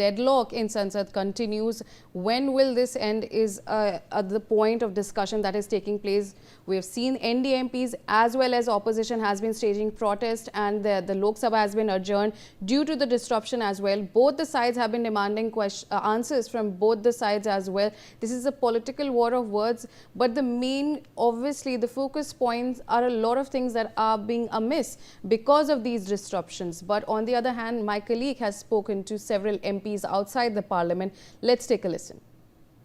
deadlock in Sansad continues. When will this end is the point of discussion that is taking place. We have seen NDA MPs as well as opposition has been staging protest, and the Lok Sabha has been adjourned due to the disruption as well. Both the sides have been demanding answers from both the sides as well. This is a political war of words, but the main, obviously, the focus points are a lot of things that are being amiss because of these disruptions. But on the other hand, my colleague has spoken to several MPs outside the parliament. Let's take a listen.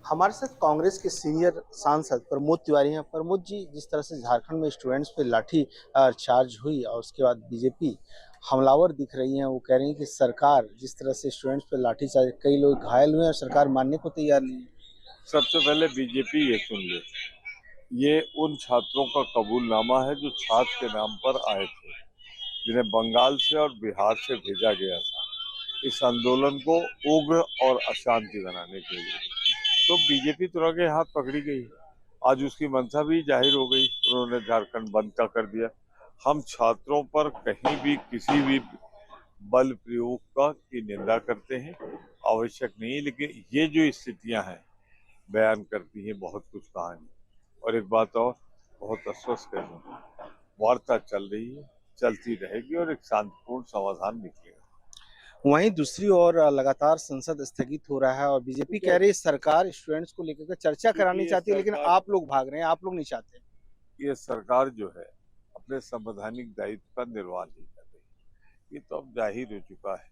हमारे साथ कांग्रेस के senior सांसद प्रमोद तिवारी हैं। प्रमोद जी, जिस तरह से झारखंड में students पे लाठी चार्ज हुई और उसके बाद बीजेपी हमलावर दिख रही है, वो कह रही है कि सरकार जिस तरह से स्टूडेंट्स पे लाठी चार्ज, कई लोग घायल हुए और सरकार मानने को तैयार नहीं है। सबसे पहले बीजेपी ये सुन ले, ये उन छात्रों का कबूलनामा है जो छात्र के नाम पर आए थे, जिन्हें बंगाल से और बिहार से भेजा गया था इस आंदोलन को उग्र और अशांति बनाने के लिए। तो बीजेपी तुरंत के हाथ पकड़ी गई। आज उसकी मंशा भी जाहिर हो गई, उन्होंने झारखंड बंद का कर दिया। हम छात्रों पर कहीं भी किसी भी बल प्रयोग की निंदा करते हैं, आवश्यक नहीं है, लेकिन ये जो स्थितियां हैं बयान करती हैं बहुत कुछ कहानी। और एक बात और बहुत आश्वस्त कर दूं, वार्ता चल रही है, चलती रहेगी और एक शांतिपूर्ण समाधान निकलेगा। वहीं दूसरी ओर लगातार संसद स्थगित हो रहा है और बीजेपी कह रही है सरकार स्टूडेंट्स को लेकर के चर्चा करानी चाहती है, लेकिन आप लोग भाग रहे हैं, आप लोग नहीं चाहते। ये सरकार जो है अपने संवैधानिक दायित्व का निर्वाह नहीं कर रही। ये तो अब जाहिर हो चुका है।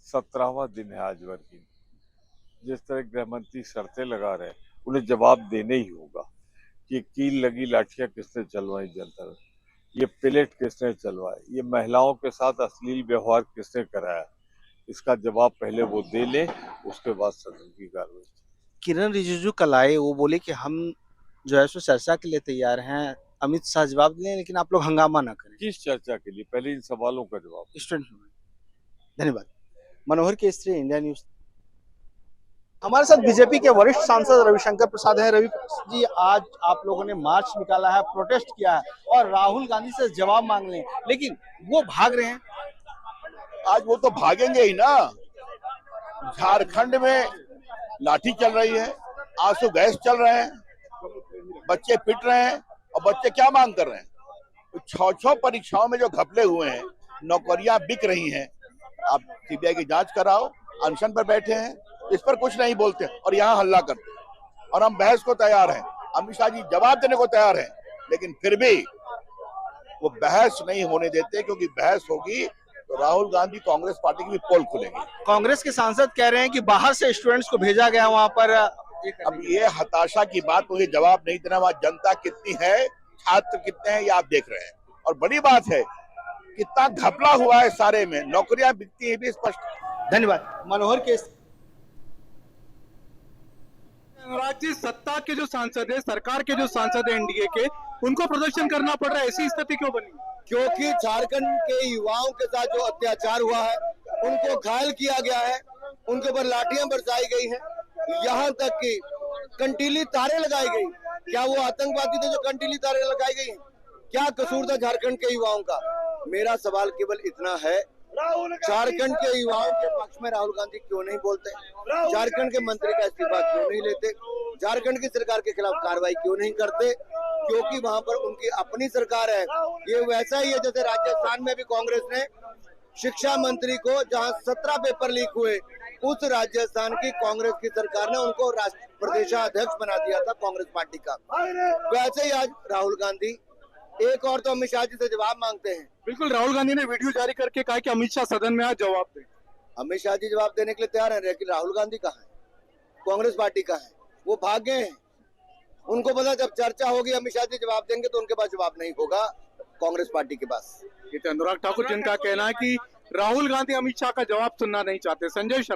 17वां दिन है आज वर्किंग। जिस तरह गृह मंत्री शर्तें लगा रहे हैं, उन्हें जवाब देने ही होगा कि कील लगी लाठियां किसने चलवाई जनता में, ये पिलेट किसने चलवाए, ये महिलाओं के साथ अश्लील व्यवहार किसने कराया, इसका जवाब पहले वो दे ले, उसके बाद सदन की कार्रवाई। किरण रिजिजू कल आए, वो बोले कि हम जो है सो चर्चा के लिए तैयार हैं, अमित शाह जवाब दें, लेकिन आप लोग हंगामा ना करें। किस चर्चा के लिए? पहले इन सवालों का जवाब। स्टूडेंट। धन्यवाद। मनोहर केसरी, इंडिया न्यूज। हमारे साथ बीजेपी के वरिष्ठ सांसद रविशंकर प्रसाद हैं। रवि जी, आज आप लोगों ने मार्च निकाला है, प्रोटेस्ट किया है और राहुल गांधी से जवाब मांग रहे हैं, लेकिन वो भाग रहे हैं। आज वो तो भागेंगे ही ना। झारखंड में लाठी चल रही है, आंसू गैस चल रहे हैं, बच्चे पिट रहे हैं और बच्चे क्या मांग कर रहे हैं? 6 परीक्षाओं में जो घपले हुए हैं, नौकरियां बिक रही हैं, आप सीबीआई की जांच कराओ। अनशन पर बैठे हैं, इस पर कुछ नहीं बोलते और यहाँ हल्ला करते हैं। और हम बहस को तैयार हैं, अमित शाह जी जवाब देने को तैयार हैं, लेकिन फिर भी वो बहस नहीं होने देते, क्योंकि बहस होगी तो राहुल गांधी कांग्रेस पार्टी की भी पोल खुलेगी। कांग्रेस के सांसद कह रहे हैं कि बाहर से स्टूडेंट्स को भेजा गया वहां पर। अब ये हताशा की बात, मुझे जवाब नहीं देना। वहां जनता कितनी है, छात्र कितने हैं, ये आप देख रहे हैं। और बड़ी बात है कितना घपला हुआ है, सारे में नौकरियां बिकती है भी स्पष्ट। धन्यवाद। मनोहर केसरी। राज्य सत्ता के जो सांसद है, सरकार के जो सांसद है एनडीए के, उनको प्रदर्शन करना पड़ रहा है। ऐसी स्थिति क्यों बनी? क्योंकि झारखंड के युवाओं के साथ जो अत्याचार हुआ है, उनको घायल किया गया है, उनके ऊपर लाठियां बरसाई गई हैं, यहाँ तक कि कंटीली तारे लगाई गई। क्या वो आतंकवादी थे जो कंटीली तारे लगाई गई हैं? क्या कसूर था झारखंड के युवाओं का? मेरा सवाल केवल इतना है, झारखंड के युवाओं के पक्ष में राहुल गांधी क्यों नहीं बोलते? झारखंड के मंत्री का इस्तीफा क्यों नहीं लेते? झारखंड की सरकार के खिलाफ कार्रवाई क्यों नहीं करते? क्योंकि वहां पर उनकी अपनी सरकार है। ये वैसा ही है जैसे राजस्थान में भी कांग्रेस ने शिक्षा मंत्री को, जहां 17 पेपर लीक हुए, उस राजस्थान की कांग्रेस की सरकार ने उनको प्रदेशाध्यक्ष बना दिया था कांग्रेस पार्टी का। वैसे ही आज राहुल गांधी एक और तो अमित शाह जी से जवाब मांगते हैं। बिल्कुल, राहुल गांधी ने वीडियो जारी करके कहा कि अमित शाह सदन में आज जवाब दें। अमित शाह जी जवाब देने के लिए तैयार है, लेकिन राहुल गांधी कहाँ है? कांग्रेस पार्टी का है, वो भाग गए हैं। उनको पता जब चर्चा होगी अमित शाह जी जवाब देंगे तो उनके पास जवाब नहीं होगा कांग्रेस पार्टी के पास। ये अनुराग ठाकुर जिनका कहना है कि राहुल गांधी अमित शाह का जवाब सुनना नहीं चाहते। संजय शर्मा।